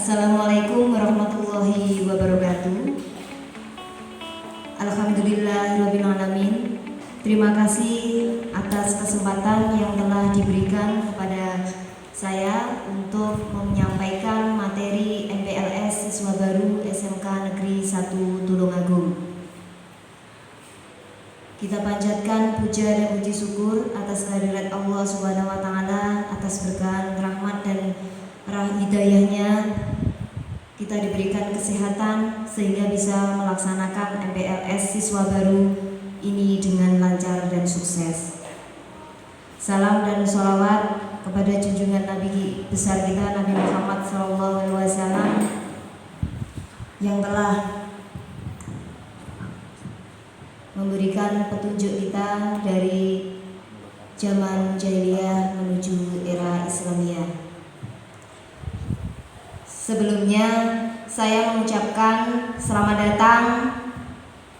Assalamualaikum warahmatullahi wabarakatuh. Alhamdulillahirrabbilalamin. Terima kasih atas kesempatan yang telah diberikan kepada saya untuk menyampaikan materi MPLS Siswa Baru SMK Negeri 1 Tulungagung. Kita panjatkan puja dan puji syukur atas kehadirat Allah Subhanahu wa taala, atas berkah, rahmat dan hidayahnya kita diberikan kesehatan sehingga bisa melaksanakan MPLS Siswa Baru ini dengan lancar dan sukses. Salam dan sholawat kepada junjungan Nabi besar kita Nabi Muhammad SAW yang telah memberikan petunjuk kita dari zaman jahiliyah menuju era Islamiyah. Sebelumnya saya mengucapkan selamat datang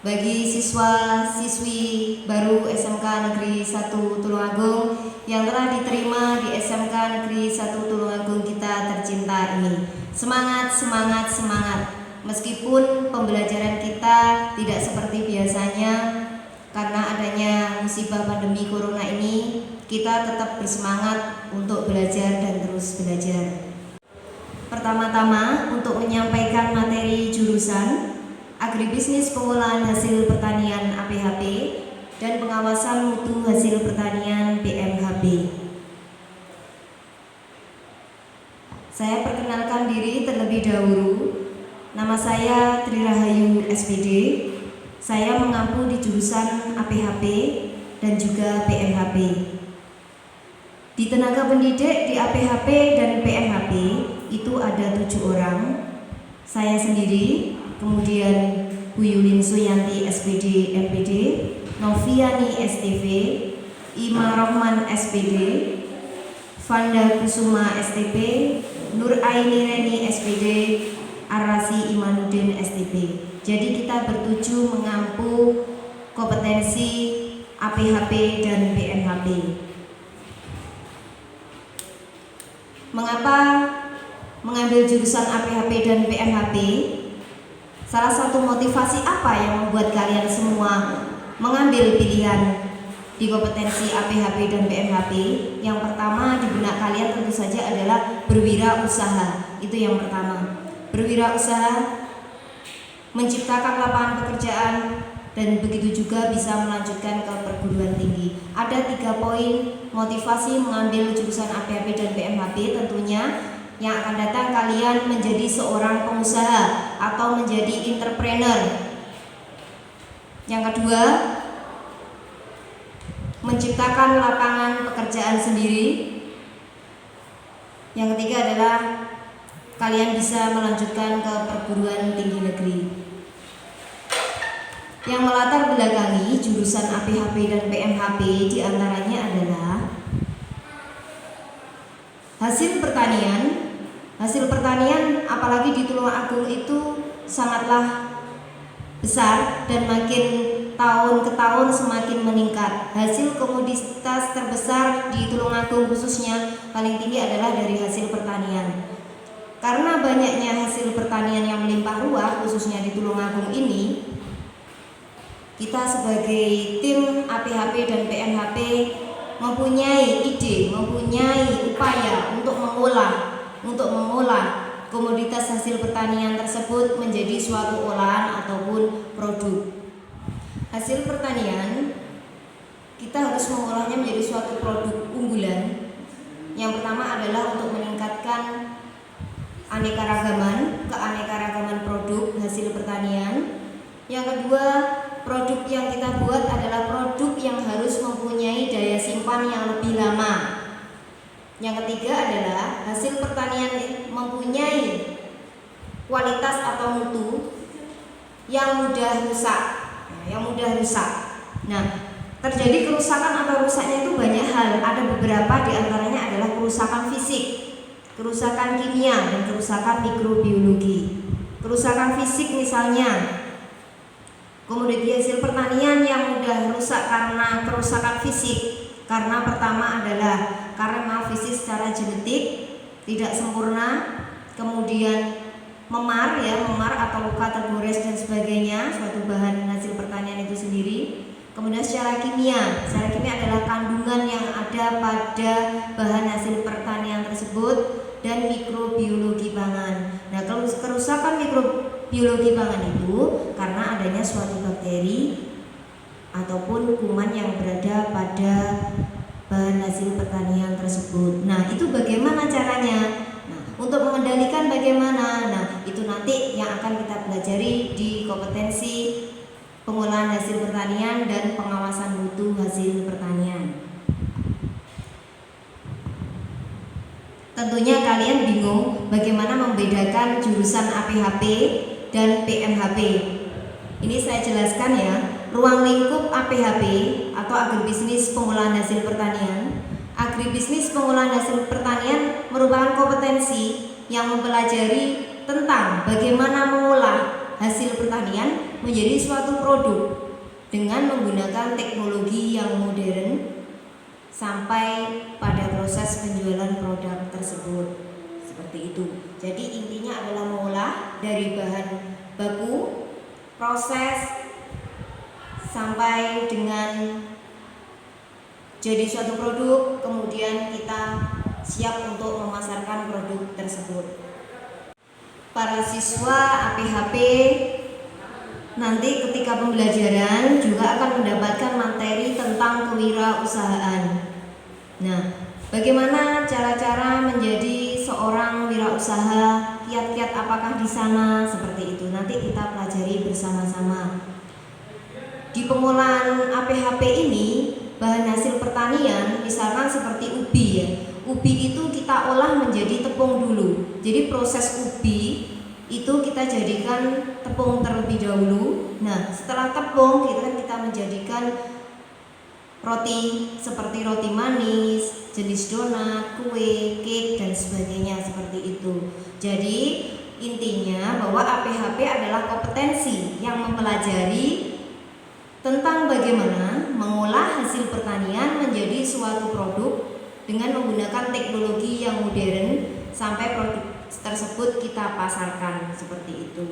bagi siswa-siswi baru SMK Negeri 1 Tulungagung yang telah diterima di SMK Negeri 1 Tulungagung kita tercinta ini. Semangat, semangat, semangat. Meskipun pembelajaran kita tidak seperti biasanya karena adanya musibah pandemi corona ini, kita tetap bersemangat untuk belajar dan terus belajar. Pertama-tama untuk menyampaikan materi jurusan Agribisnis Pengolahan Hasil Pertanian APHP dan Pengawasan Mutu Hasil Pertanian PMHP. Saya perkenalkan diri terlebih dahulu. Nama saya Tri Rahayu SPD. Saya mengampu di jurusan APHP dan juga PMHP. Di tenaga pendidik di APHP dan PMHP itu ada 7 orang. Saya sendiri, kemudian Bu Yulin Suyanti SPD MPD, Noviani STV, Ima Rohman SPD, Vanda Kusuma STP, Nur Aini Reni SPD, Arasi Imanuddin STP. Jadi kita bertuju mengampu kompetensi APHP dan PMHP. Mengapa mengambil jurusan APHP dan PMHP? Salah satu motivasi apa yang membuat kalian semua mengambil pilihan di kompetensi APHP dan PMHP? Yang pertama di benak kalian tentu saja adalah berwirausaha. Itu yang pertama. Berwirausaha, menciptakan lapangan pekerjaan, dan begitu juga bisa melanjutkan ke perguruan tinggi. Ada 3 poin motivasi mengambil jurusan APHP dan PMHP. Tentunya yang akan datang kalian menjadi seorang pengusaha atau menjadi entrepreneur. Yang kedua, menciptakan lapangan pekerjaan sendiri. Yang ketiga adalah kalian bisa melanjutkan ke perguruan tinggi negeri. Yang melatar belakangi jurusan APHP dan PMHP diantaranya adalah hasil pertanian. Hasil pertanian apalagi di Tulungagung itu sangatlah besar dan makin tahun ke tahun semakin meningkat. Hasil komoditas terbesar di Tulungagung khususnya paling tinggi adalah dari hasil pertanian. Karena banyaknya hasil pertanian yang melimpah ruah khususnya di Tulungagung ini, kita sebagai tim APHP dan PMHP mempunyai ide, mempunyai upaya untuk mengolah komoditas hasil pertanian tersebut menjadi suatu olahan ataupun produk. Hasil pertanian kita harus mengolahnya menjadi suatu produk unggulan. Yang pertama adalah untuk meningkatkan keanekaragaman produk hasil pertanian. Yang kedua, produk yang kita buat adalah produk yang harus mempunyai daya simpan yang lebih lama. Yang ketiga adalah hasil pertanian mempunyai kualitas atau mutu yang mudah rusak. Nah, terjadi kerusakan atau rusaknya itu banyak hal. Ada beberapa diantaranya adalah kerusakan fisik, kerusakan kimia, dan kerusakan mikrobiologi. Kerusakan fisik misalnya komoditi hasil pertanian yang mudah rusak karena kerusakan fisik. Karena pertama adalah karena fisik secara genetik tidak sempurna, kemudian memar atau luka tergores dan sebagainya, suatu bahan hasil pertanian itu sendiri. Kemudian secara kimia adalah kandungan yang ada pada bahan hasil pertanian tersebut, dan mikrobiologi pangan. Nah, kerusakan mikrobiologi pangan itu karena adanya suatu bakteri ataupun kuman yang berada pada bahan hasil pertanian tersebut. Nah, itu bagaimana caranya? Nah, untuk mengendalikan bagaimana? Nah, itu nanti yang akan kita pelajari di kompetensi pengolahan hasil pertanian dan pengawasan mutu hasil pertanian. Tentunya kalian bingung bagaimana membedakan jurusan APHP dan PMHP. Ini saya jelaskan ya. Ruang lingkup APHP atau agribisnis pengolahan hasil pertanian. Agribisnis pengolahan hasil pertanian merupakan kompetensi yang mempelajari tentang bagaimana mengolah hasil pertanian menjadi suatu produk dengan menggunakan teknologi yang modern sampai pada proses penjualan produk tersebut. Seperti itu. Jadi intinya adalah mengolah dari bahan baku, proses sampai dengan jadi suatu produk, kemudian kita siap untuk memasarkan produk tersebut. Para siswa APHP nanti ketika pembelajaran juga akan mendapatkan materi tentang kewirausahaan. Nah, bagaimana cara-cara menjadi seorang wirausaha, kiat-kiat apakah di sana, seperti itu. Nanti kita pelajari bersama-sama. Di pengolahan APHP ini, bahan hasil pertanian misalkan seperti ubi ya. Ubi itu kita olah menjadi tepung dulu. Jadi proses ubi itu kita jadikan tepung terlebih dahulu. Nah, setelah tepung kita menjadikan roti seperti roti manis, jenis donat, kue, cake dan sebagainya seperti itu. Jadi intinya bahwa APHP adalah kompetensi yang mempelajari tentang bagaimana mengolah hasil pertanian menjadi suatu produk dengan menggunakan teknologi yang modern sampai produk tersebut kita pasarkan, seperti itu.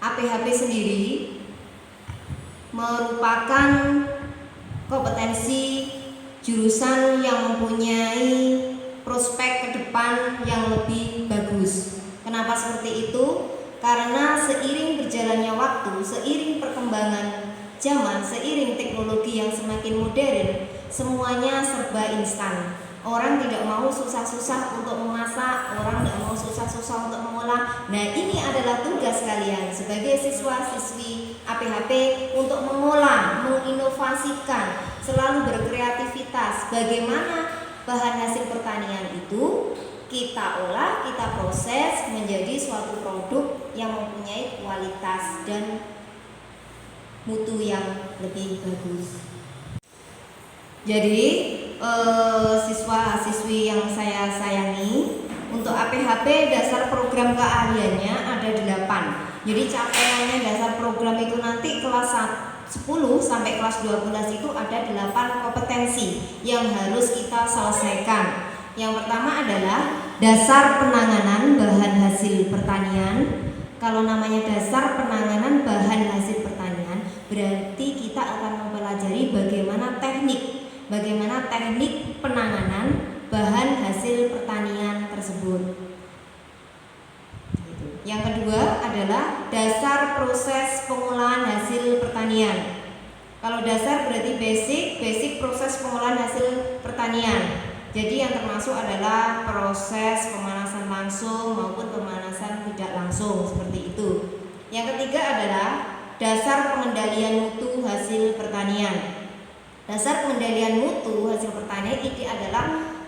APHP sendiri merupakan kompetensi jurusan yang mempunyai prospek ke depan yang lebih bagus. Kenapa seperti itu? Karena seiring berjalannya waktu, seiring perkembangan zaman, seiring teknologi yang semakin modern, semuanya serba instan. Orang tidak mau susah-susah untuk memasak, orang tidak mau susah-susah untuk mengolah. Nah, ini adalah tugas kalian sebagai siswa-siswi APHP untuk mengolah, menginovasikan, selalu berkreativitas. Bagaimana bahan hasil pertanian itu kita olah, kita proses menjadi suatu produk yang mempunyai kualitas dan mutu yang lebih bagus. Jadi siswa-siswi yang saya sayangi, untuk APHP dasar program keahliannya ada 8. Jadi capaiannya dasar program itu nanti kelas 10 sampai kelas 12 itu ada 8 kompetensi yang harus kita selesaikan. Yang pertama adalah dasar penanganan bahan hasil pertanian. Kalau namanya dasar penanganan bahan hasil pertanian, berarti kita akan mempelajari bagaimana teknik penanganan bahan hasil pertanian tersebut. Yang kedua adalah dasar proses pengolahan hasil pertanian. Kalau dasar berarti basic proses pengolahan hasil pertanian. Jadi yang termasuk adalah proses pemanasan langsung maupun pemanasan tidak langsung, seperti itu. Yang ketiga adalah dasar pengendalian mutu hasil pertanian. Dasar pengendalian mutu hasil pertanian ini adalah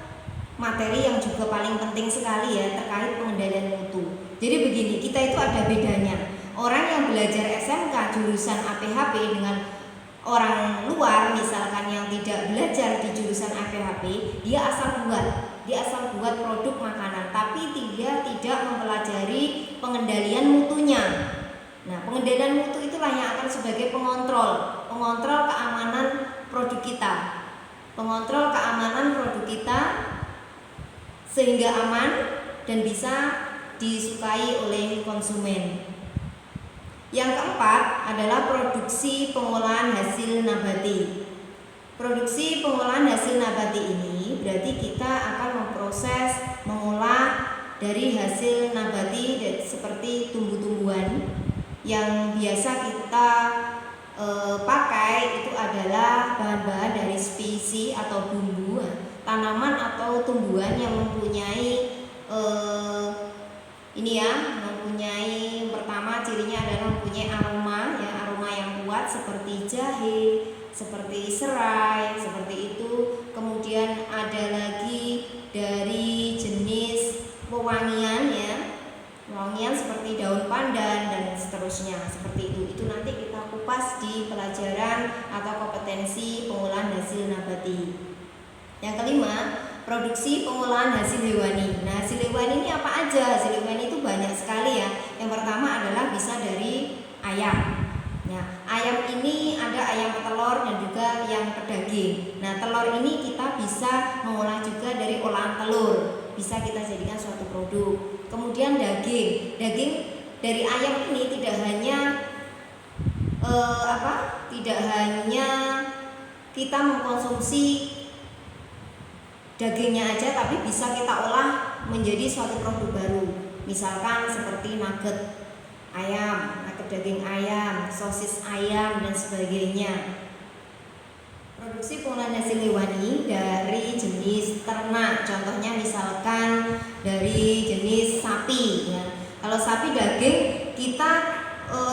materi yang juga paling penting sekali ya terkait pengendalian mutu. Jadi begini, kita itu ada bedanya. Orang yang belajar SMK jurusan APHP dengan orang luar misalkan yang tidak belajar di jurusan APHP, dia asal buat produk makanan, tapi dia tidak mempelajari pengendalian mutunya. Nah, pengendalian mutu itulah yang akan sebagai pengontrol keamanan produk kita. pengontrol keamanan produk kita sehingga aman dan bisa disukai oleh konsumen. Yang keempat adalah produksi pengolahan hasil nabati. Produksi pengolahan hasil nabati ini berarti kita akan memproses, mengolah dari hasil nabati seperti tumbuh-tumbuhan. Yang biasa kita pakai itu adalah bahan-bahan dari spesies atau bumbu, tanaman atau tumbuhan yang mempunyai mempunyai pertama cirinya adalah mempunyai aroma, ya, aroma yang kuat seperti jahe, seperti serai, seperti itu. Kemudian ada lagi dari jenis wewangian, ya, wewangian seperti daun pandan dan seterusnya, seperti itu. Itu nanti kita kupas di pelajaran atau kompetensi pengolahan hasil nabati. Yang kelima, produksi pengolahan hasil hewani. Nah, hasil hewani ini apa aja? Hasil hewani itu banyak sekali, ya. Yang pertama adalah bisa dari ayam. Nah, ayam ini ada ayam petelur dan juga yang pedaging. Nah, telur ini kita bisa mengolah juga dari olahan telur, bisa kita jadikan suatu produk. Kemudian daging dari ayam ini tidak hanya kita mengkonsumsi dagingnya aja, tapi bisa kita olah menjadi suatu produk baru. Misalkan seperti nugget ayam, nugget daging ayam, sosis ayam dan sebagainya. Produksi pengolahan hasil hewani dari jenis ternak, contohnya misalkan dari jenis sapi, ya. Kalau sapi daging kita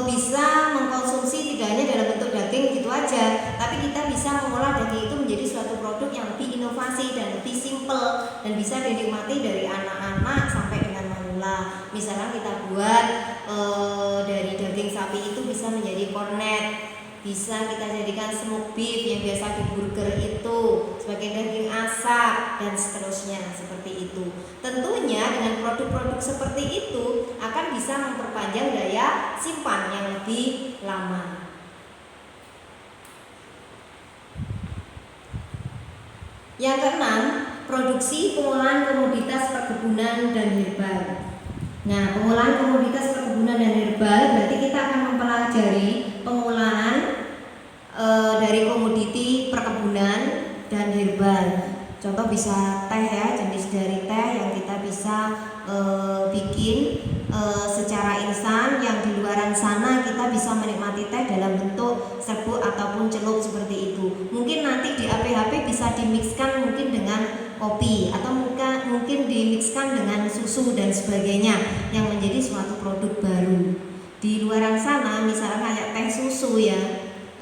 bisa mengkonsumsi tidak hanya dalam bentuk daging gitu aja, tapi kita bisa mengolah daging itu menjadi suatu produk yang lebih inovasi dan lebih simple dan bisa dinikmati dari anak-anak sampai dengan manula. Misalnya kita buat dari daging sapi itu bisa menjadi cornet, bisa kita jadikan smoked beef yang biasa di burger itu sebagai daging asap dan seterusnya, seperti itu. Tentunya dengan produk-produk seperti itu akan bisa memperpanjang daya simpan yang lebih lama. Yang keenam, produksi pengolahan komoditas perkebunan dan herbal. Nah, pengolahan komoditas perkebunan dan herbal berarti kita akan mempelajari pengolahan dari komoditi perkebunan dan herbal. Contoh bisa teh, ya, jenis dari teh yang kita bisa bikin secara instan, yang di luaran sana kita bisa menikmati teh dalam bentuk serbuk ataupun celup seperti itu. Mungkin nanti di APHP bisa dimixkan mungkin dengan kopi atau mungkin dimixkan dengan susu dan sebagainya yang menjadi suatu produk baru. Di luaran sana misalnya kayak teh susu, ya.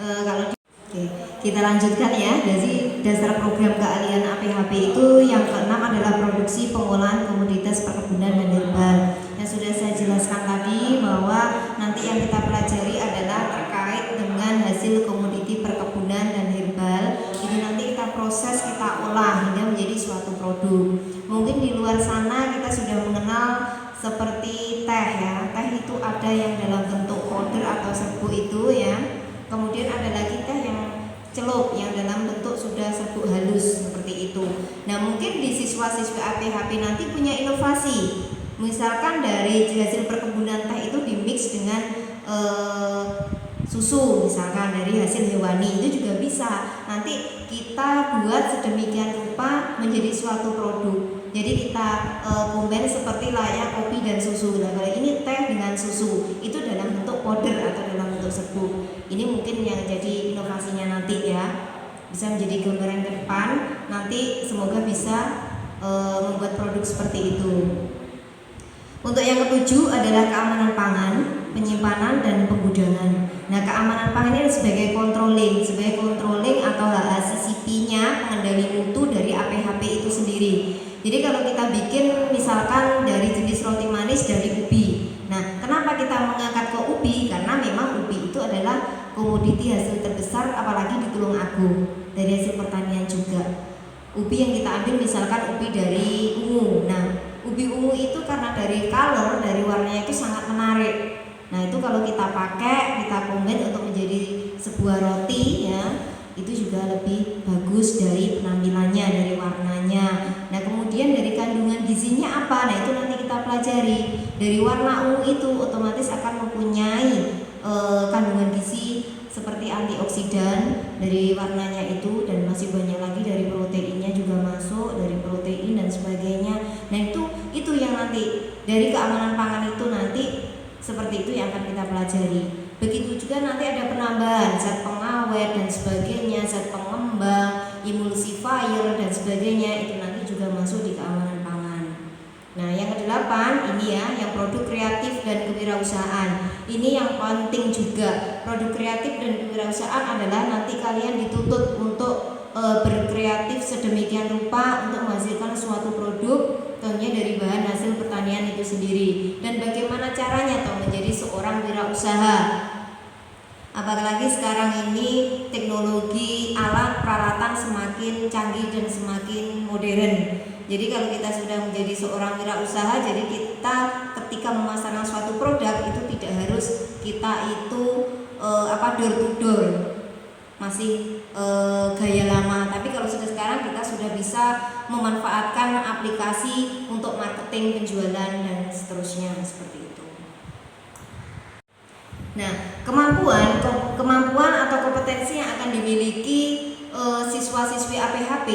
Oke, kita lanjutkan, ya. Jadi dasar program keahlian APHP itu yang keenam adalah produksi pengolahan komoditas perkebunan dan herbal. Yang sudah saya jelaskan tadi bahwa nanti yang kita pelajari adalah terkait dengan hasil komoditi perkebunan dan herbal. Itu nanti kita proses, kita olah hingga menjadi suatu produk. Mungkin di luar sana kita sudah mengenal seperti teh, ya. Teh itu ada yang dalam bentuk powder atau serbuk itu, ya. Kemudian ada lagi teh yang celup yang dalam bentuk sudah serbuk halus seperti itu. Nah, mungkin di siswa-siswa APHP nanti punya inovasi. Misalkan dari hasil perkebunan teh itu dimix dengan susu, misalkan dari hasil hewani, itu juga bisa. Nanti kita buat sedemikian rupa menjadi suatu produk. Jadi kita combine seperti layak kopi dan susu. Nah, kalau ini teh dengan susu itu dalam bentuk powder atau dalam bentuk serbuk. Ini mungkin yang jadi inovasinya nanti, ya. Bisa menjadi gambaran ke depan. Nanti semoga bisa membuat produk seperti itu. Untuk yang ketujuh adalah keamanan pangan, penyimpanan dan penggudangan. Nah, keamanan pangan ini sebagai controlling atau HACCP-nya, pengendali mutu dari APHP itu sendiri. Jadi kalau kita bikin misalkan dari jenis roti manis dari ubi. Nah, kenapa kita mengangkat ke ubi? Karena memang ubi itu adalah komoditi hasil terbesar, apalagi di Tulungagung, dari hasil pertanian juga. Ubi yang kita ambil misalkan ubi dari ungu. Nah, ubi ungu itu karena dari color, dari warnanya itu sangat menarik. Nah, itu kalau kita pakai, kita combine untuk menjadi sebuah roti, ya, itu juga juga lebih bagus dari penampilannya, dari warnanya. Nah kemudian dari kandungan gizinya apa? Nah itu nanti kita pelajari. Dari warna ungu itu otomatis akan mempunyai kandungan gizi seperti antioksidan dari warnanya itu, dan masih banyak lagi dari proteinnya juga masuk, dari protein dan sebagainya. Nah itu yang nanti dari keamanan pangan itu nanti seperti itu yang akan kita pelajari. Begitu juga nanti ada penambahan zat pengawet dan sebagainya, zat pengembang, emulsifier dan sebagainya, itu nanti juga masuk di keamanan pangan. Nah yang kedelapan ini ya, yang produk kreatif dan kewirausahaan. Ini yang penting juga. Produk kreatif dan kewirausahaan adalah nanti kalian dituntut untuk berkreatif sedemikian rupa untuk menghasilkan suatu produk, tentunya dari bahan hasil pertanian itu sendiri. Dan bagaimana caranya toh menjadi seorang wirausaha? Apalagi sekarang ini teknologi alat peralatan semakin canggih dan semakin modern. Jadi kalau kita sudah menjadi seorang wirausaha, jadi kita ketika memasarkan suatu produk itu tidak harus kita itu door to door, masih gaya lama. Tapi kalau sudah sekarang kita sudah bisa memanfaatkan aplikasi untuk marketing, penjualan dan seterusnya seperti itu. Nah, kemampuan atau kompetensi yang akan dimiliki siswa-siswi APHP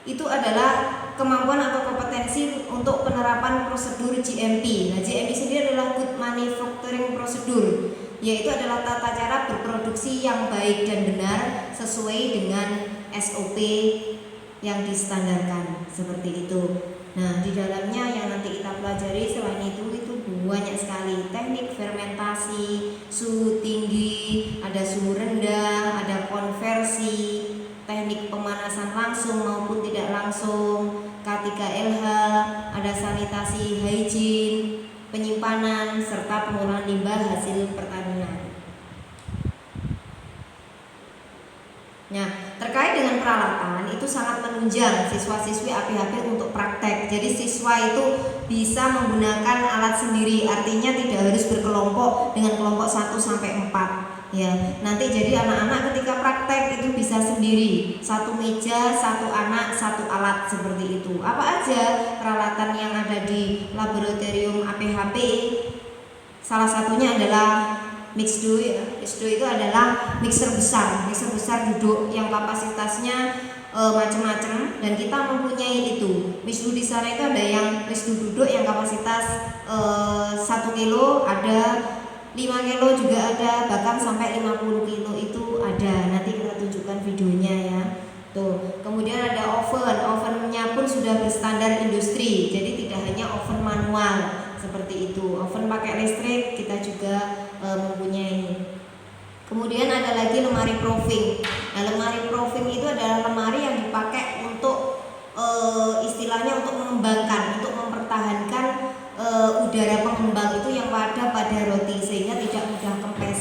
itu adalah kemampuan atau kompetensi untuk penerapan prosedur GMP. Nah, GMP sendiri adalah Good Manufacturing Procedure, yaitu adalah tata cara berproduksi yang baik dan benar sesuai dengan SOP yang distandarkan, seperti itu. Nah, di dalamnya yang nanti kita pelajari selain itu banyak sekali teknik fermentasi, suhu tinggi, ada suhu rendah, ada konversi, teknik pemanasan langsung maupun tidak langsung, K3LH, ada sanitasi hygiene, penyimpanan, serta pengolahan limbah hasil pertanian. Nah, terkait dengan peralatan itu sangat menunjang siswa-siswi APHP untuk praktek. Jadi siswa itu bisa menggunakan alat sendiri, artinya tidak harus berkelompok dengan kelompok 1 sampai 4. Ya, nanti jadi anak-anak ketika praktek itu bisa sendiri, satu meja, satu anak, satu alat, seperti itu. Apa aja peralatan yang ada di laboratorium APHP? Salah satunya adalah mixdo ya. Mixdo itu adalah mixer besar duduk yang kapasitasnya macam-macam, dan kita mempunyai itu. Mixdo di sana itu ada yang mixdo duduk yang kapasitas 1 kilo, ada 5 kilo juga ada, bahkan sampai 50 kilo itu ada. Nanti kita tunjukkan videonya ya. Tuh. Kemudian ada ovennya pun sudah berstandar industri, jadi tidak hanya oven manual seperti itu. Oven pakai listrik kita juga mempunyai. Kemudian ada lagi lemari proofing. Nah, lemari proofing itu adalah lemari yang dipakai untuk istilahnya untuk mengembangkan, untuk mempertahankan udara pengembang itu yang ada pada roti sehingga tidak mudah kempes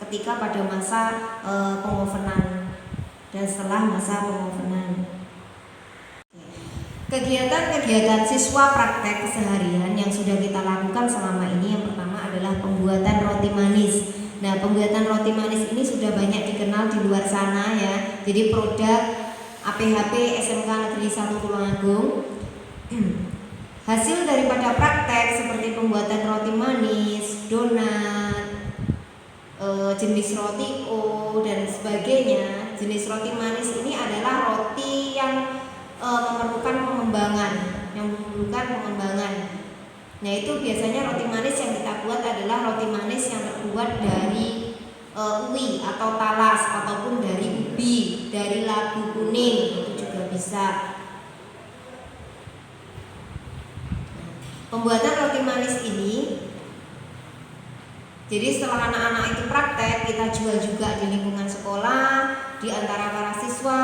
ketika pada masa pengovenan dan setelah masa pengovenan. Kegiatan-kegiatan siswa praktek keseharian yang sudah kita lakukan selama ini, yang pertama adalah pembuatan roti manis. Nah, pembuatan roti manis ini sudah banyak dikenal di luar sana ya. Jadi produk APHP SMK Negeri 1 Tulungagung. Hasil daripada praktek seperti pembuatan roti manis, donat, jenis roti dan sebagainya. Jenis roti manis ini adalah roti yang memerlukan pengembangan. Nah, itu biasanya roti manis yang kita buat adalah roti manis yang terbuat dari uwi atau talas, ataupun dari ubi, dari labu kuning, itu juga bisa. Pembuatan roti manis ini, jadi setelah anak-anak itu praktek, kita jual juga di lingkungan sekolah, di antara para siswa,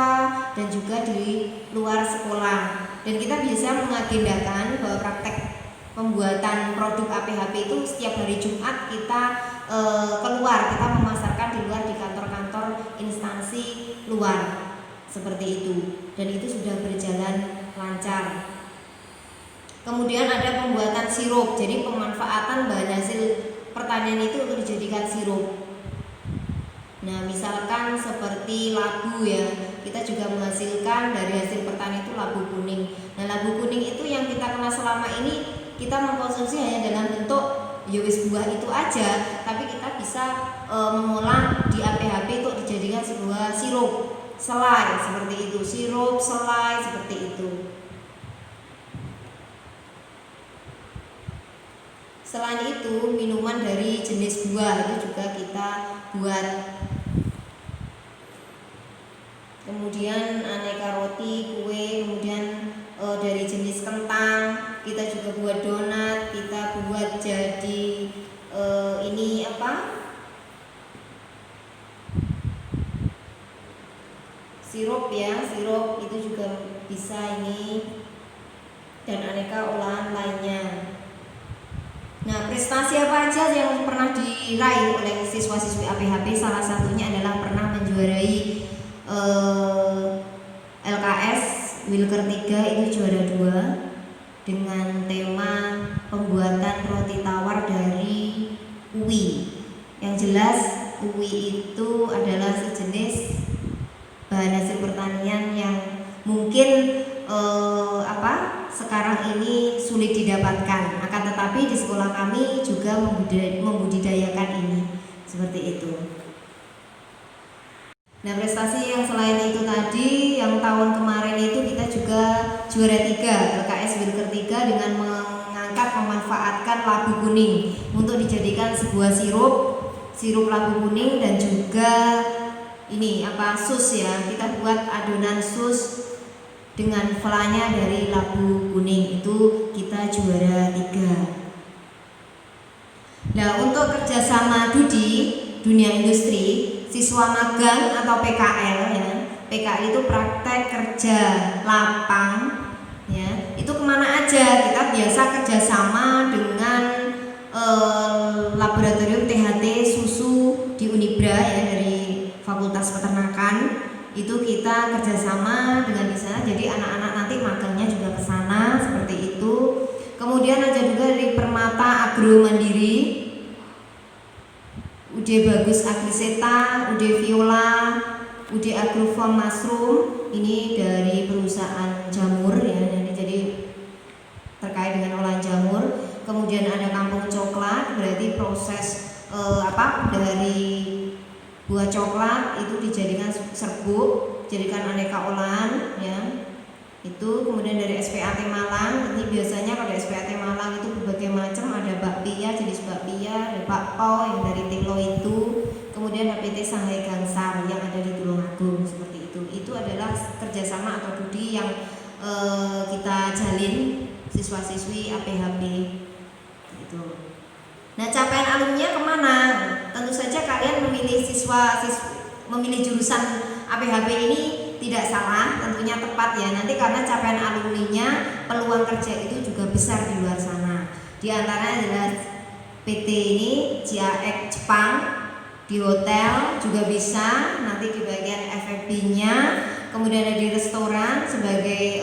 dan juga di luar sekolah. Dan kita bisa mengagendakan bahwa praktek pembuatan produk APHP itu setiap hari Jumat kita keluar, kita memasarkan di luar, di kantor-kantor instansi luar, seperti itu. Dan itu sudah berjalan lancar. Kemudian ada pembuatan sirup, jadi pemanfaatan bahan hasil pertanian itu untuk dijadikan sirup. Nah, misalkan seperti labu ya, kita juga menghasilkan dari hasil pertanian itu labu kuning. Nah, labu kuning itu yang kita kenal selama ini kita mengkonsumsi hanya dalam bentuk yowis buah itu aja, tapi kita bisa mengolah di APHP untuk dijadikan sebuah sirup selai seperti itu, sirup selai seperti itu. Selain itu, minuman dari jenis buah itu juga kita buat. Kemudian aneka roti, kue, kemudian dari jenis kentang kita juga buat donat, kita buat jadi ini apa? Sirup ya, sirup itu juga bisa ini, dan aneka olahan lainnya. Nah, prestasi apa aja yang pernah diraih oleh siswa-siswi APHP? Salah satunya adalah pernah menjuarai LKS Wilker 3 itu juara 2 dengan tema pembuatan roti tawar dari uwi. Yang jelas uwi itu adalah sejenis bahan hasil pertanian yang mungkin sekarang ini sulit didapatkan, akan tetapi di sekolah kami juga membudidayakan ini seperti itu. Nah, prestasi yang selain itu tadi, yang tahun kemarin itu kita juga juara 3 LKS Wilker 3 dengan memanfaatkan labu kuning untuk dijadikan sebuah sirup labu kuning, dan juga ini sus ya, kita buat adonan sus dengan flanya dari labu kuning, itu kita juara 3. Nah, untuk kerjasama di dunia industri, siswa magang atau PKL ya, PKL itu praktek kerja lapang ya, itu kemana aja? Kita biasa kerjasama dengan laboratorium THT susu di Unibra ya, dari Fakultas Peternakan. Itu kita kerjasama dengan di sana, jadi anak-anak nanti magangnya juga ke sana seperti itu. Kemudian ada juga dari Permata Agro Mandiri, UD Bagus Agriseta, UD Viola, UD Agrofarm Mushroom, ini dari perusahaan jamur ya, jadi terkait dengan olahan jamur. Kemudian ada Kampung Coklat, berarti proses dari buah coklat itu dijadikan serbuk, jadikan aneka olahan ya. Itu kemudian dari SPAT Malang, ini biasanya kalau SPAT Malang itu berbagai macam, ada bakpia, jenis bakpia, ada bakpao yang dari Tilo itu, kemudian ada PT Shanghai Gangsar yang ada di Tulungagung seperti itu. Itu adalah kerjasama atau budi yang kita jalin siswa-siswi APHP gitu. Nah, capaian alumninya kemana? Tentu saja kalian memilih jurusan APHP ini tidak salah, tentunya tepat ya. Nanti karena capaian alumninya, peluang kerja itu juga besar di luar sana. Di antaranya adalah PT ini JAEK Jepang, di hotel juga bisa, nanti di bagian F&B-nya, kemudian ada di restoran sebagai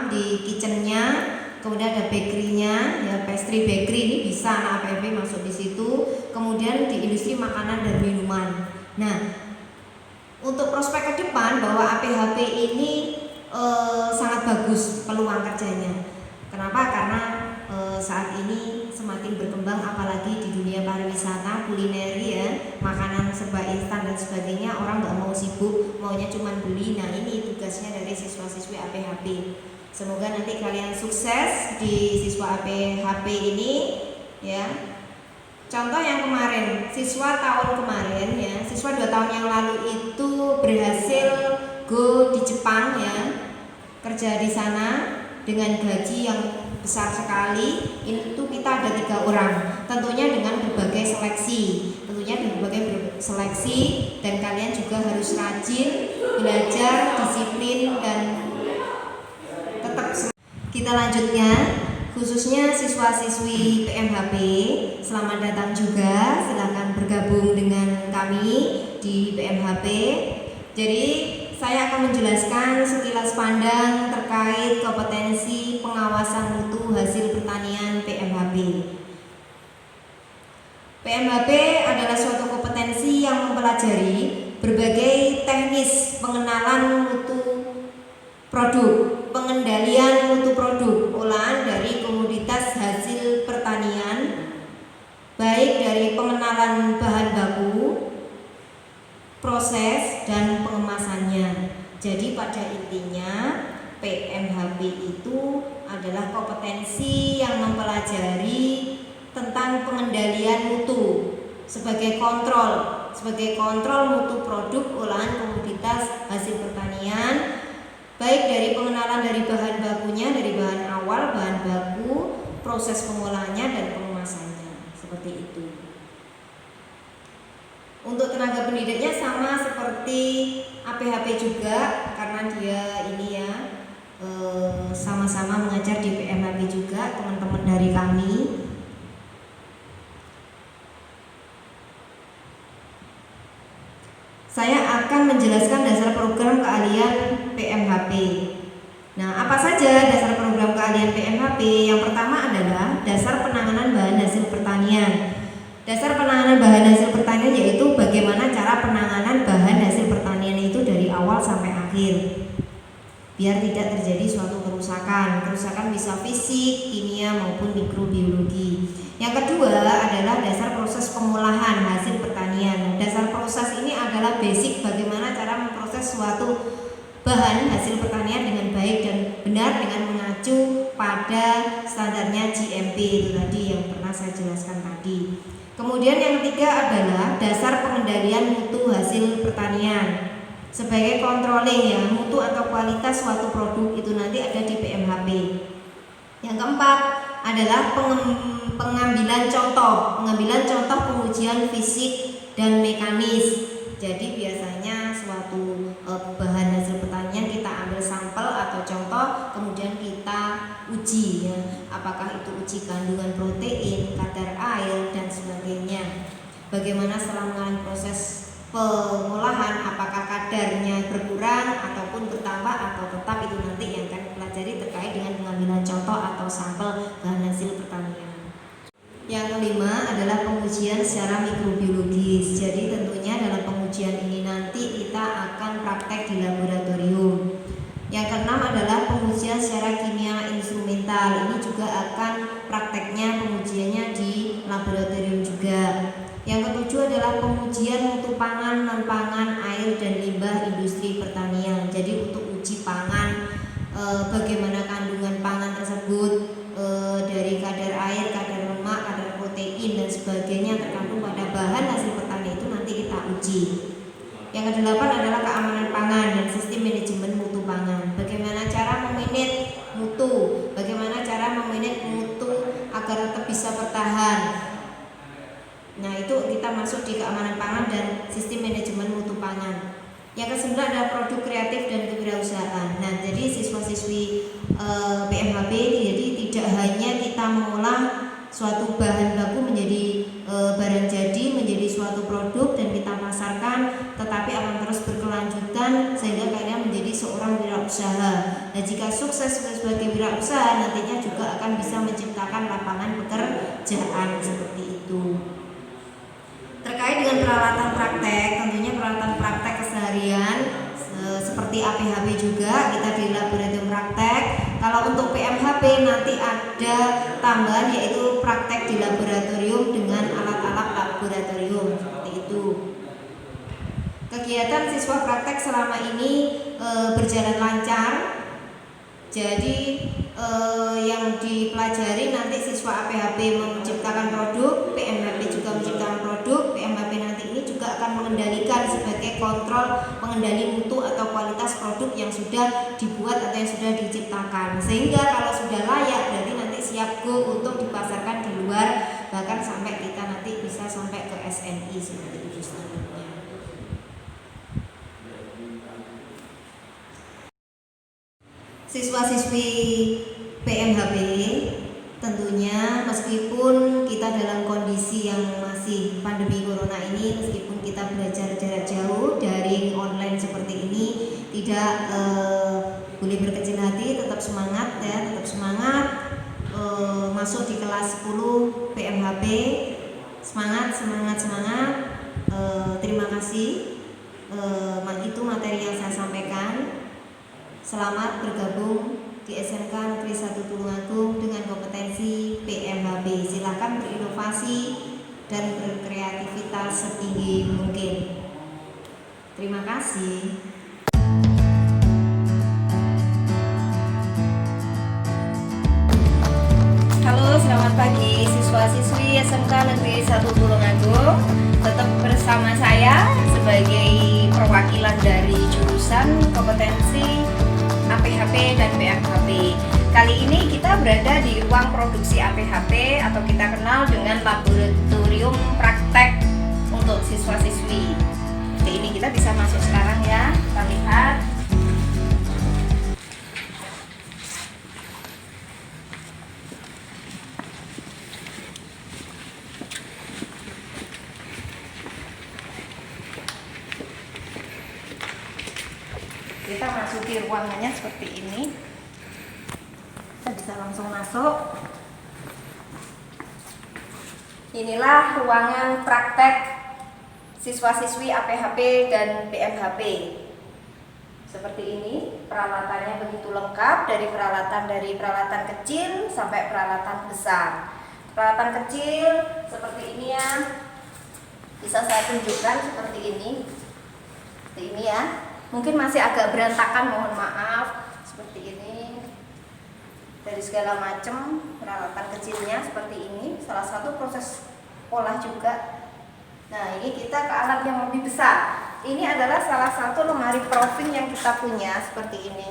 di kitchennya. Kemudian ada bakery-nya, ya pastry bakery ini bisa anak APHP masuk di situ. Kemudian di industri makanan dan minuman. Nah, untuk prospek ke depan bahwa APHP ini sangat bagus peluang kerjanya. Kenapa? Karena saat ini semakin berkembang, apalagi di dunia pariwisata, kulineri ya, makanan serba instan dan sebagainya. Orang nggak mau sibuk, maunya cuma beli. Nah, ini tugasnya dari siswa-siswi APHP. Semoga nanti kalian sukses di siswa APHP ini ya. Contoh yang kemarin, siswa tahun kemarin ya, siswa 2 tahun yang lalu itu berhasil go di Jepang ya, kerja di sana dengan gaji yang besar sekali. Itu kita ada 3 orang, tentunya dengan berbagai seleksi, dan kalian juga harus rajin belajar, disiplin, dan tetap. Kita lanjutnya, khususnya siswa-siswi PMHP, selamat datang juga, silakan bergabung dengan kami di PMHP. Jadi saya akan menjelaskan sekilas pandang terkait kompetensi pengawasan mutu hasil pertanian PMHP. PMHP adalah suatu kompetensi yang mempelajari berbagai teknis pengenalan mutu produk, pengendalian mutu produk, olahan dari komoditas hasil pertanian, baik dari pengenalan bahan baku, proses, dan pengemasannya. Jadi pada intinya PMHP itu adalah kompetensi yang mempelajari tentang pengendalian mutu sebagai kontrol mutu produk olahan komoditas hasil pertanian, baik dari pengenalan dari bahan bakunya, dari bahan awal, bahan baku, proses pengolahannya dan pengemasannya, seperti itu. Untuk tenaga pendidiknya sama seperti APHP juga, karena dia ini ya sama-sama mengajar di PMHP juga, teman-teman dari kami. Saya akan menjelaskan dasar program keahlian PMHP. Nah, apa saja dasar program keahlian PMHP? Yang pertama adalah dasar penanganan bahan hasil pertanian. Dasar penanganan bahan hasil pertanian yaitu bagaimana cara penanganan bahan hasil pertanian itu dari awal sampai akhir, biar tidak terjadi suatu kerusakan. Kerusakan bisa fisik, kimia maupun mikrobiologi. Yang kedua adalah dasar proses pengolahan hasil pertanian. Dasar proses ini adalah basic bagaimana cara memproses suatu bahan hasil pertanian dengan baik dan benar dengan mengacu pada standarnya GMP itu tadi yang pernah saya jelaskan tadi. Kemudian yang ketiga adalah dasar pengendalian mutu hasil pertanian. Sebagai controlling ya, mutu atau kualitas suatu produk itu nanti ada di PMHP. Yang keempat adalah pengambilan contoh pengujian fisik dan mekanis. Jadi biasanya suatu bahan hasil pertanian kita ambil sampel atau contoh, kemudian kita uji ya, apakah itu uji kandungan protein, kadar air dan sebagainya. Bagaimana setelah mengalami proses pengolahan, apakah kadarnya berkurang ataupun bertambah atau tetap, itu nanti yang akan dipelajari terkait dengan pengambilan contoh atau sampel bahan hasil pertanian. Yang kelima adalah pengujian secara mikrobiologis. Jadi tentunya dalam pengujian ini nanti kita akan praktek di laboratorium. Yang keenam adalah pengujian secara kimia instrumental. Ini juga akan prakteknya pengujiannya di laboratorium juga. Yang ketujuh adalah pengujian mutu pangan, non pangan, air dan limbah industri pertanian. Jadi untuk uji pangan, bagaimana kandungan pangan tersebut, dari kadar air, kadar lemak, kadar protein dan sebagainya terkandung pada bahan hasil pertanian itu nanti kita uji. Yang kedelapan adalah keamanan pangan dan sistem manajemen mutu pangan. Bagaimana cara memanage mutu, bagaimana cara memanage mutu agar tetap bisa bertahan. Nah, itu kita masuk di keamanan pangan dan sistem manajemen mutu pangan. Yang kesembilan adalah produk kreatif dan kewirausahaan. Nah, jadi siswa-siswi PMHP jadi tidak hanya kita mengolah suatu bahan baku menjadi barang jadi, menjadi suatu produk dan kita pasarkan, tetapi akan terus berkelanjutan sehingga kalian menjadi seorang wirausaha. Nah, jika sukses sebagai wirausaha, nantinya juga akan bisa menciptakan lapangan pekerjaan seperti itu. Terkait dengan peralatan praktek, tentunya peralatan praktek keseharian seperti APHP juga kita di laboratorium praktek. Kalau untuk PMHP nanti ada tambahan yaitu praktek di laboratorium dengan alat-alat laboratorium seperti itu. Kegiatan siswa praktek selama ini berjalan lancar. Jadi yang dipelajari nanti siswa APHP menciptakan produk, PMHP juga menciptakan produk. PMHP nanti ini juga akan mengendalikan sebagai kontrol pengendali mutu atau kualitas produk yang sudah dibuat atau yang sudah diciptakan. Sehingga kalau sudah layak berarti nanti siap go untuk dipasarkan di luar, bahkan sampai kita nanti bisa sampai ke SNI seperti itu selanjutnya. Siswa-siswi PMHP tentunya meskipun kita dalam kondisi yang masih pandemi corona ini, meskipun kita belajar jarak jauh dari online seperti ini, tidak boleh berkecil hati, tetap semangat ya, tetap semangat masuk di kelas 10 PMHP, semangat. terima kasih. Itu materi yang saya sampaikan. Selamat bergabung di SMK Negeri 1 Tulungagung dengan kompetensi PMHB. Silakan berinovasi dan berkreativitas setinggi mungkin. Terima kasih. Halo, selamat pagi siswa-siswi SMK Negeri 1 Tulungagung. Tetap bersama saya sebagai perwakilan dari jurusan kompetensi APHP dan PMHP. Kali ini kita berada di ruang produksi APHP atau kita kenal dengan laboratorium praktek untuk siswa-siswi. Oke, ini kita bisa masuk sekarang ya. Kita lihat. Kita masuki ruangannya seperti ini. Kita bisa langsung masuk. Inilah ruangan praktek siswa-siswi APHP dan PMHP. Seperti ini, peralatannya begitu lengkap dari peralatan kecil sampai peralatan besar. Peralatan kecil seperti ini ya. Bisa saya tunjukkan seperti ini. Seperti ini ya. Mungkin masih agak berantakan, mohon maaf. Seperti ini. Dari segala macam peralatan kecilnya seperti ini. Salah satu proses olah juga. Nah, ini kita ke alat yang lebih besar. Ini adalah salah satu lemari proofing yang kita punya seperti ini.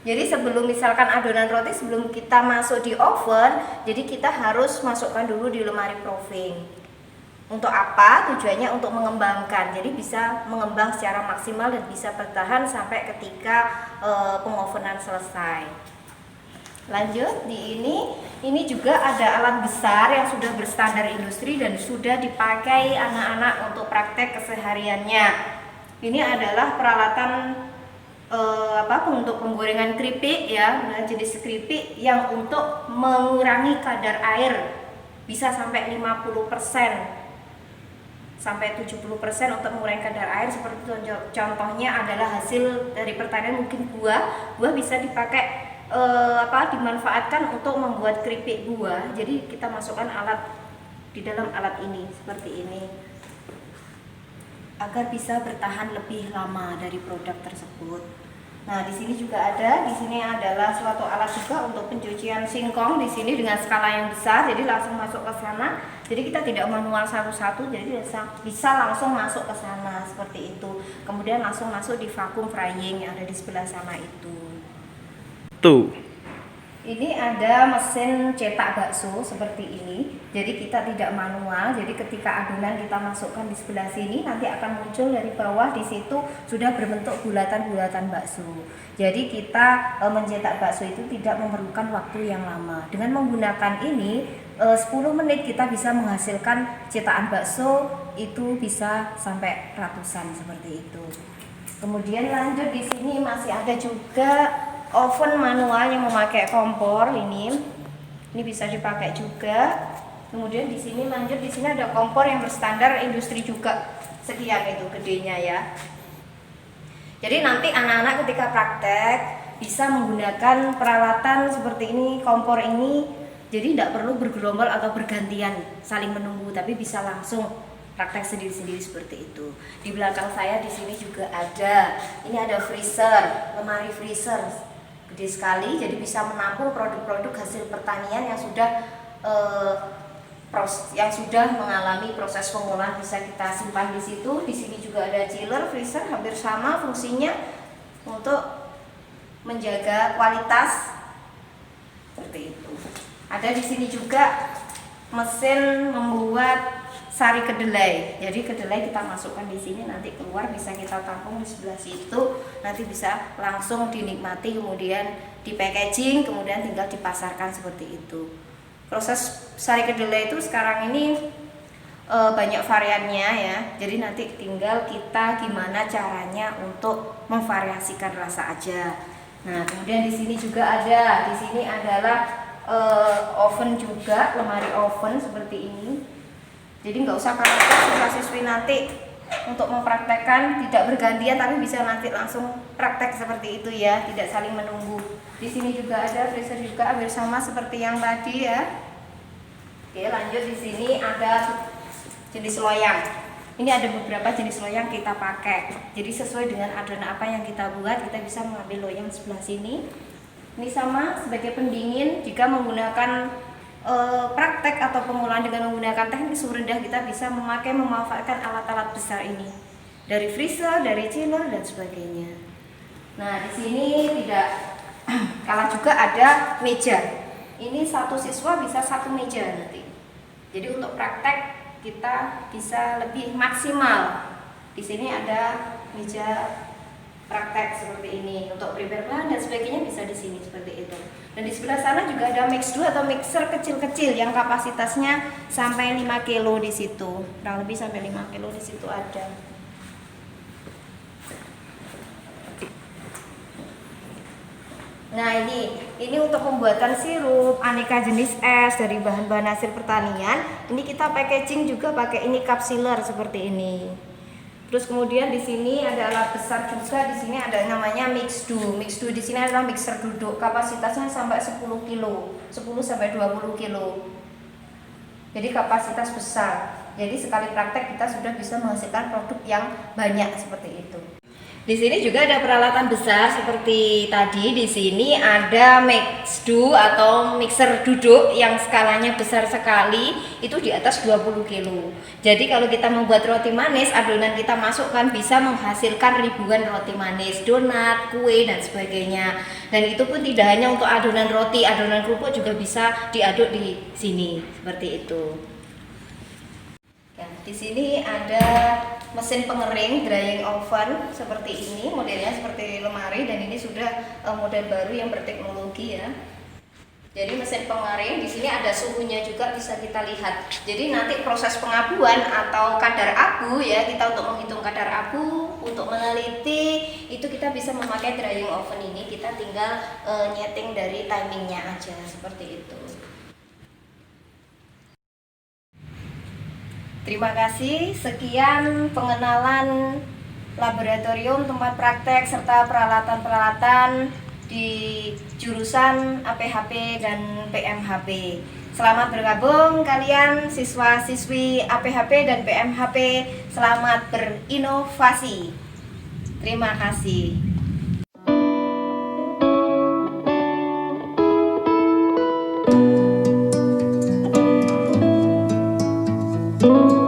Jadi sebelum misalkan adonan roti sebelum kita masuk di oven, jadi kita harus masukkan dulu di lemari proofing. Untuk apa? Tujuannya untuk mengembangkan. Jadi bisa mengembang secara maksimal dan bisa bertahan sampai ketika pengovenan selesai. Lanjut di ini juga ada alat besar yang sudah berstandar industri dan sudah dipakai anak-anak untuk praktek kesehariannya. Ini adalah peralatan untuk penggorengan keripik ya, jenis keripik yang untuk mengurangi kadar air bisa sampai 50%. Sampai 70% untuk mengurangi kadar air. Seperti contohnya adalah hasil dari pertanian, mungkin buah bisa dipakai dimanfaatkan untuk membuat keripik buah. Jadi kita masukkan alat di dalam alat ini seperti ini agar bisa bertahan lebih lama dari produk tersebut. Nah, di sini juga ada, di sini adalah suatu alat juga untuk pencucian singkong di sini dengan skala yang besar, jadi langsung masuk ke sana. Jadi kita tidak manual satu-satu, jadi bisa langsung masuk ke sana seperti itu. Kemudian langsung masuk di vacuum frying yang ada di sebelah sana itu. Tuh. Ini ada mesin cetak bakso seperti ini. Jadi kita tidak manual. Jadi ketika adonan kita masukkan di sebelah sini, nanti akan muncul dari bawah di situ sudah berbentuk bulatan-bulatan bakso. Jadi kita mencetak bakso itu tidak memerlukan waktu yang lama. Dengan menggunakan ini 10 menit kita bisa menghasilkan cetakan bakso itu bisa sampai ratusan seperti itu. Kemudian lanjut di sini masih ada juga oven manual yang memakai kompor ini bisa dipakai juga. Kemudian di sini lanjut, di sini ada kompor yang berstandar industri juga, sekian itu gedenya ya. Jadi nanti anak-anak ketika praktek bisa menggunakan peralatan seperti ini, kompor ini. Jadi tidak perlu bergerombol atau bergantian saling menunggu, tapi bisa langsung praktek sendiri-sendiri seperti itu. Di belakang saya di sini juga ada, ini ada freezer, lemari freezer. Gede sekali, jadi bisa menampung produk-produk hasil pertanian yang sudah mengalami proses pengolahan, bisa kita simpan di situ. Di sini juga ada chiller, freezer, hampir sama fungsinya untuk menjaga kualitas seperti itu. Ada di sini juga mesin membuat sari kedelai. Jadi kedelai kita masukkan di sini, nanti keluar bisa kita tampung di sebelah situ, nanti bisa langsung dinikmati, kemudian di packaging, kemudian tinggal dipasarkan seperti itu. Proses sari kedelai itu sekarang ini banyak variannya ya. Jadi nanti tinggal kita gimana caranya untuk memvariasikan rasa aja. Nah, kemudian di sini juga ada, di sini adalah oven juga, lemari oven seperti ini. Jadi nggak usah khawatir siswa-siswi nanti untuk mempraktekkan tidak bergantian, tapi bisa nanti langsung praktek seperti itu ya, tidak saling menunggu. Di sini juga ada freezer juga, hampir sama seperti yang tadi ya. Oke, lanjut. Di sini ada jenis loyang. Ini ada beberapa jenis loyang kita pakai. Jadi sesuai dengan adonan apa yang kita buat, kita bisa mengambil loyang sebelah sini. Ini sama sebagai pendingin. Jika menggunakan praktek atau pemula dengan menggunakan teknik suhu rendah, kita bisa memanfaatkan alat-alat besar ini dari freezer, dari chiller dan sebagainya. Nah, di sini tidak kalah juga ada meja. Ini satu siswa bisa satu meja nanti. Jadi untuk praktek kita bisa lebih maksimal. Di sini ada meja praktek seperti ini, untuk prepare bahan dan sebagainya bisa di sini seperti itu. Dan di sebelah sana juga ada mix 2 atau mixer kecil-kecil yang kapasitasnya sampai 5 kilo di situ. Kurang lebih sampai 5 kilo di situ ada. Nah, ini untuk pembuatan sirup aneka jenis es dari bahan-bahan hasil pertanian. Ini kita packaging juga pakai ini cup sealer seperti ini. Terus kemudian di sini ada alat besar juga. Di sini ada namanya Mixdo. Mixdo di sini adalah mixer duduk. Kapasitasnya sampai 10 kilo, 10 sampai 20 kilo. Jadi kapasitas besar. Jadi sekali praktek kita sudah bisa menghasilkan produk yang banyak seperti itu. Di sini juga ada peralatan besar seperti tadi. Di sini ada Mixdo atau mixer duduk yang skalanya besar sekali, itu di atas 20 kilo. Jadi kalau kita membuat roti manis, adonan kita masukkan bisa menghasilkan ribuan roti manis, donat, kue dan sebagainya. Dan itu pun tidak hanya untuk adonan roti, adonan kerupuk juga bisa diaduk di sini seperti itu. Ya, di sini ada mesin pengering drying oven seperti ini, modelnya seperti lemari, dan ini sudah model baru yang berteknologi ya. Jadi mesin pengering di sini ada suhunya juga bisa kita lihat. Jadi nanti proses pengabuan atau kadar abu ya, kita untuk menghitung kadar abu, untuk meneliti itu kita bisa memakai drying oven ini. Kita tinggal nyeting dari timingnya aja seperti itu. Terima kasih, sekian pengenalan laboratorium, tempat praktek, serta peralatan-peralatan di jurusan APHP dan PMHP. Selamat bergabung kalian siswa-siswi APHP dan PMHP, selamat berinovasi. Terima kasih. Thank you.